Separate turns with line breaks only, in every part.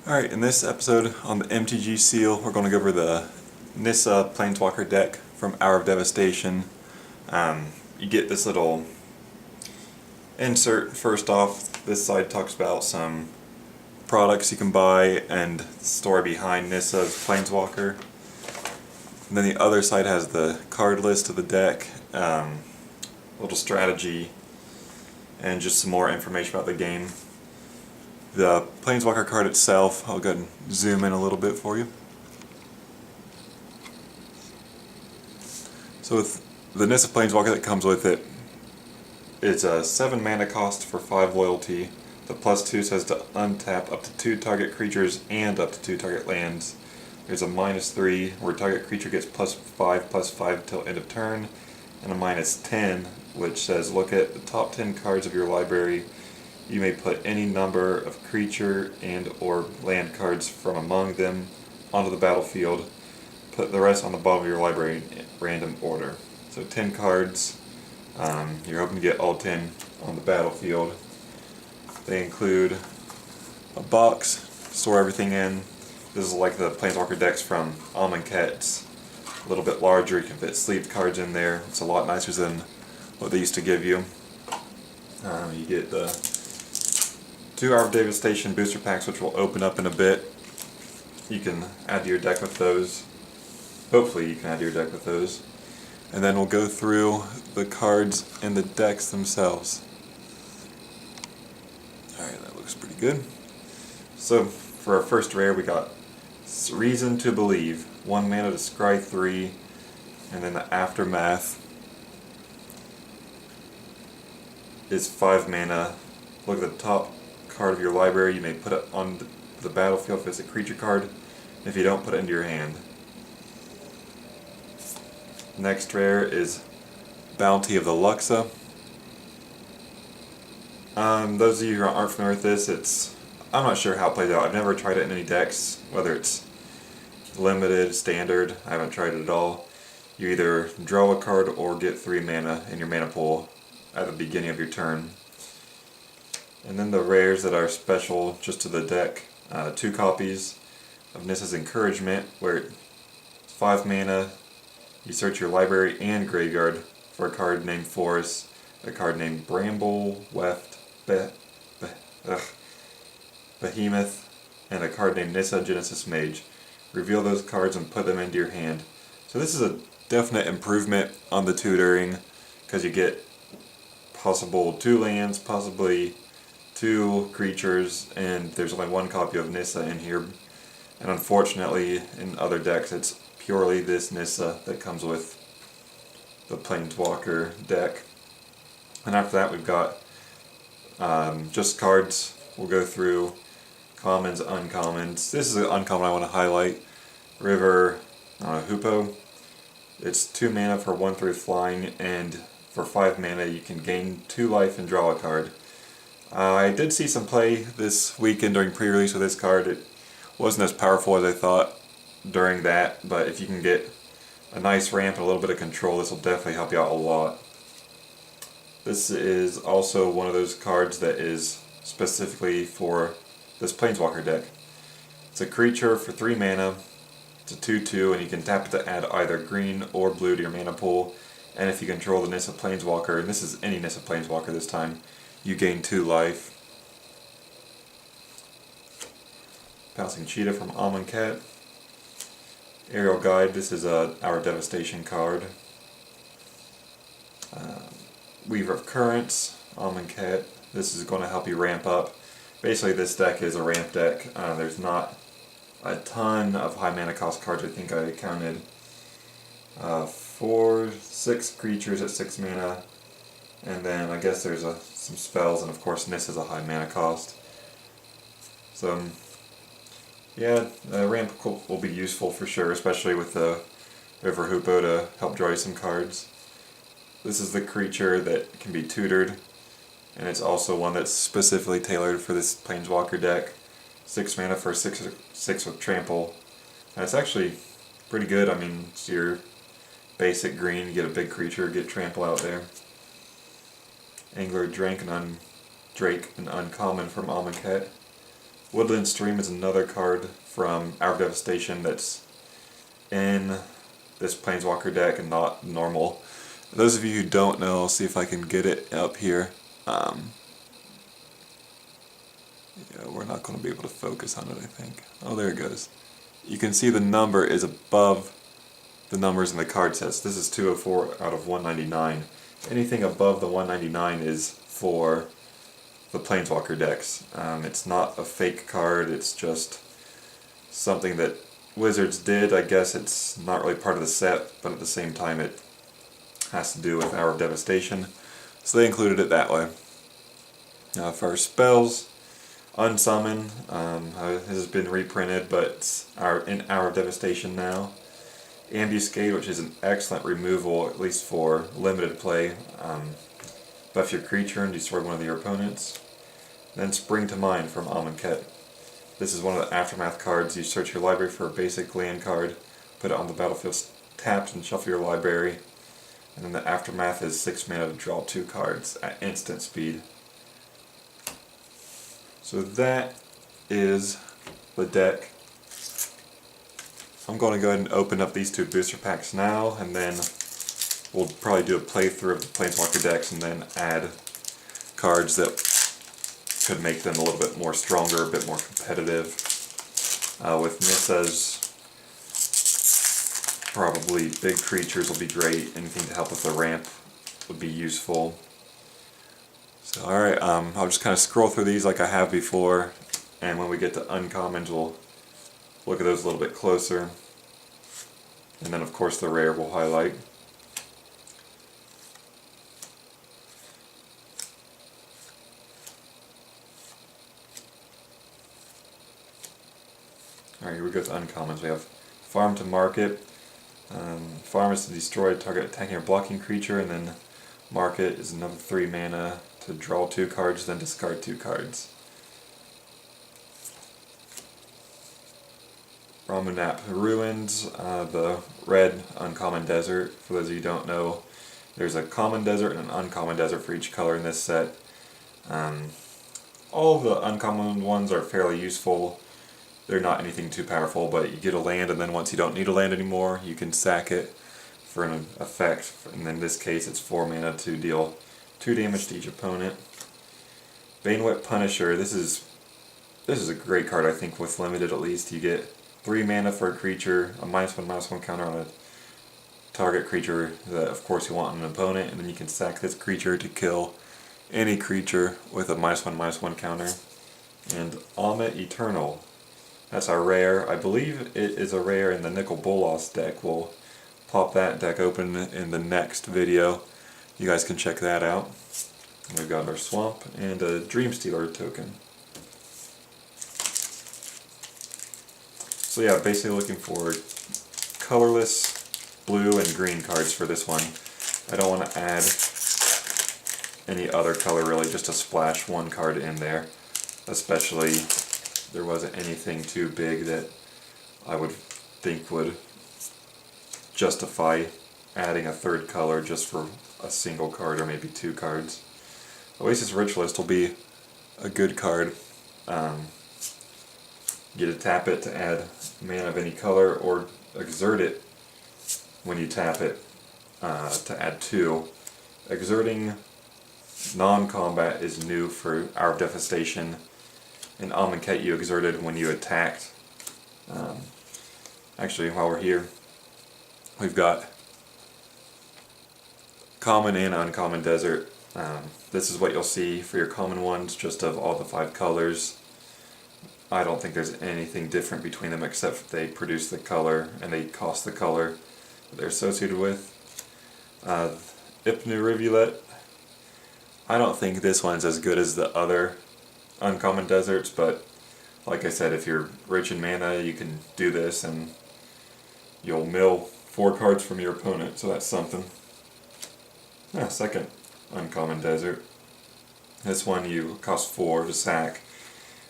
Alright, in this episode on the MTG Seal, we're going to go over the Nissa Planeswalker deck from Hour of Devastation. You get this little insert. First off, this side talks about some products you can buy and the story behind Nissa's Planeswalker. And then the other side has the card list of the deck, a little strategy, and just some more information about the game. The Planeswalker card itself, I'll go ahead and zoom in a little bit for you. So with the Nissa Planeswalker that comes with it, it's a 7 mana cost for 5 loyalty. The +2 says to untap up to 2 target creatures and up to 2 target lands. There's a -3 where target creature gets +5/+5 till end of turn, and a -10 which says look at the top 10 cards of your library. You may put any number of creature and or land cards from among them onto the battlefield. Put the rest on the bottom of your library in random order. So 10 cards. You're hoping to get all 10 on the battlefield. They include a box to store everything in. This is like the Planeswalker decks from Amonkhet. It's a little bit larger. You can fit sleeved cards in there. It's a lot nicer than what they used to give you. You get the 2 Hour of Devastation booster packs, which will open up in a bit. You can add to your deck with those. Hopefully you can add to your deck with those. And then we'll go through the cards and the decks themselves. Alright, that looks pretty good. So, for our first rare, we got Reason to Believe. 1 mana to scry 3, and then the Aftermath is 5 mana. Look at the top card of your library. You may put it on the battlefield if it's a creature card. If you don't, put it into your hand. Next rare is Bounty of the Luxa. Those of you who aren't familiar with this, I'm not sure how it plays out. I've never tried it in any decks, whether it's limited, standard. I haven't tried it at all. You either draw a card or get 3 mana in your mana pool at the beginning of your turn. And then the rares that are special just to the deck, 2 copies of Nissa's Encouragement, where it's 5 mana, you search your library and graveyard for a card named Forest, a card named Bramble, Weft, Behemoth, and a card named Nissa Genesis Mage. Reveal those cards and put them into your hand. So this is a definite improvement on the tutoring, because you get possible 2 lands, possibly 2 creatures, and there's only 1 copy of Nissa in here. And unfortunately, in other decks, it's purely this Nissa that comes with the Planeswalker deck. And after that, we've got just cards. We'll go through commons, uncommons. This is an uncommon I want to highlight. River Hoopoe. It's 2 mana for 1/3 flying, and for 5 mana you can gain 2 life and draw a card. I did see some play this weekend during pre-release with this card. It wasn't as powerful as I thought during that, but if you can get a nice ramp and a little bit of control, this will definitely help you out a lot. This is also one of those cards that is specifically for this Planeswalker deck. It's a creature for 3 mana. It's a 2/2, and you can tap it to add either green or blue to your mana pool. And if you control the Nissa Planeswalker, and this is any Nissa Planeswalker this time, you gain 2 life. Pouncing Cheetah from Amonkhet. Aerial Guide, this is a Hour of Devastation card. Weaver of Currents, Amonkhet. This is going to help you ramp up. Basically this deck is a ramp deck. There's not a ton of high mana cost cards. I think I counted 6 creatures at 6 mana. And then I guess there's some spells, and of course Nissa's a high mana cost. So yeah, ramp will be useful for sure, especially with the River Hoopoe to help draw you some cards. This is the creature that can be tutored, and it's also one that's specifically tailored for this Planeswalker deck. 6 mana for 6 with trample. And it's actually pretty good. I mean, it's your basic green, you get a big creature, get trample out there. Angler Drake, an uncommon from Amonkhet. Woodland Stream is another card from Hour of Devastation that's in this Planeswalker deck and not normal. Those of you who don't know, I'll see if I can get it up here. Yeah, we're not going to be able to focus on it, I think. Oh, there it goes. You can see the number is above the numbers in the card sets. This is 204 out of 199. Anything above the 199 is for the Planeswalker decks. It's not a fake card, it's just something that Wizards did. I guess it's not really part of the set, but at the same time it has to do with Hour of Devastation, so they included it that way. For our spells, Unsummon, this has been reprinted, but it's in Hour of Devastation now. Ambuscade, which is an excellent removal, at least for limited play. Buff your creature and destroy one of your opponents. Then Spring to Mind from Amonkhet. This is one of the Aftermath cards. You search your library for a basic land card, put it on the battlefield tapped, and shuffle your library. And then the Aftermath is 6 mana to draw 2 cards at instant speed. So that is the deck. I'm going to go ahead and open up these 2 booster packs now, and then we'll probably do a playthrough of the Planeswalker decks and then add cards that could make them a little bit more stronger, a bit more competitive. With Nissa's, probably big creatures will be great. Anything to help with the ramp would be useful. So alright, I'll just kind of scroll through these like I have before, and when we get to uncommons we'll look at those a little bit closer. And then of course the rare we'll highlight. Alright, here we go with uncommons. We have Farm to Market. Farm is to destroy a target attacking or blocking creature, and then Market is another 3 mana to draw 2 cards, then discard 2 cards. Ramunap Ruins, the red uncommon desert. For those of you who don't know, there's a common desert and an uncommon desert for each color in this set. All of the uncommon ones are fairly useful. They're not anything too powerful, but you get a land, and then once you don't need a land anymore, you can sack it for an effect. And in this case, it's 4 mana to deal 2 damage to each opponent. Banewhip Punisher. This is a great card, I think, with limited at least. You get 3 mana for a creature, a -1/-1 counter on a target creature that, of course, you want on an opponent, and then you can sack this creature to kill any creature with a -1/-1 counter. And Amit Eternal. That's our rare. I believe it is a rare in the Nicol Bolas deck. We'll pop that deck open in the next video. You guys can check that out. We've got our Swamp and a Dreamstealer token. So yeah, basically looking for colorless blue and green cards for this one. I don't want to add any other color really, just to splash 1 card in there, especially there wasn't anything too big that I would think would justify adding a 3rd color just for a single card or maybe 2 cards. Oasis Ritualist will be a good card. Get to tap it to add mana of any color, or exert it when you tap it to add 2. Exerting non-combat is new for Hour of Devastation. In Amonkhet you exerted when you attacked. Actually, while we're here, we've got common and uncommon desert. This is what you'll see for your common ones, just of all the 5 colors. I don't think there's anything different between them except they produce the color and they cost the color that they're associated with. Ipnu Rivulet. I don't think this one's as good as the other uncommon deserts, but like I said, if you're rich in mana, you can do this and you'll mill 4 cards from your opponent, so that's something. Second uncommon desert. This one you cost 4 to sack.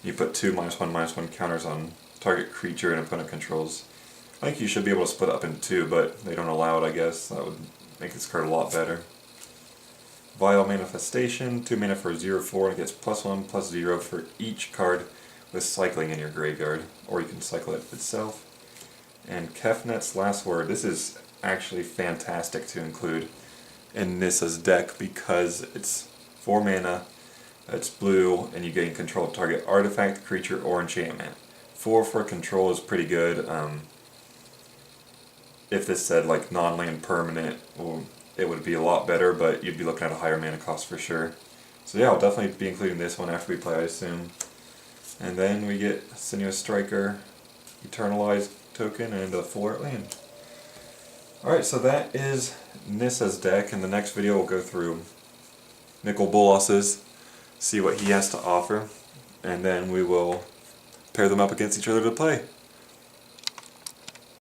You put 2 -1/-1 counters on target creature and opponent controls. I think you should be able to split up into 2, but they don't allow it, I guess. That would make this card a lot better. Vile Manifestation, 2 mana for 0/4, and it gets +1/+0 for each card with cycling in your graveyard, or you can cycle it itself. And Kefnet's Last Word, this is actually fantastic to include in Nissa's deck because it's 4 mana, it's blue, and you gain control of target artifact, creature, or enchantment. 4 for control is pretty good. If this said like non-land permanent, well, it would be a lot better, but you'd be looking at a higher mana cost for sure. So yeah, I'll definitely be including this one after we play, I assume. And then we get Sinuous Striker, Eternalized token, and a full art land. Alright, so that is Nissa's deck. In the next video we'll go through Nicol Bolas's, see what he has to offer, and then we will pair them up against each other to play.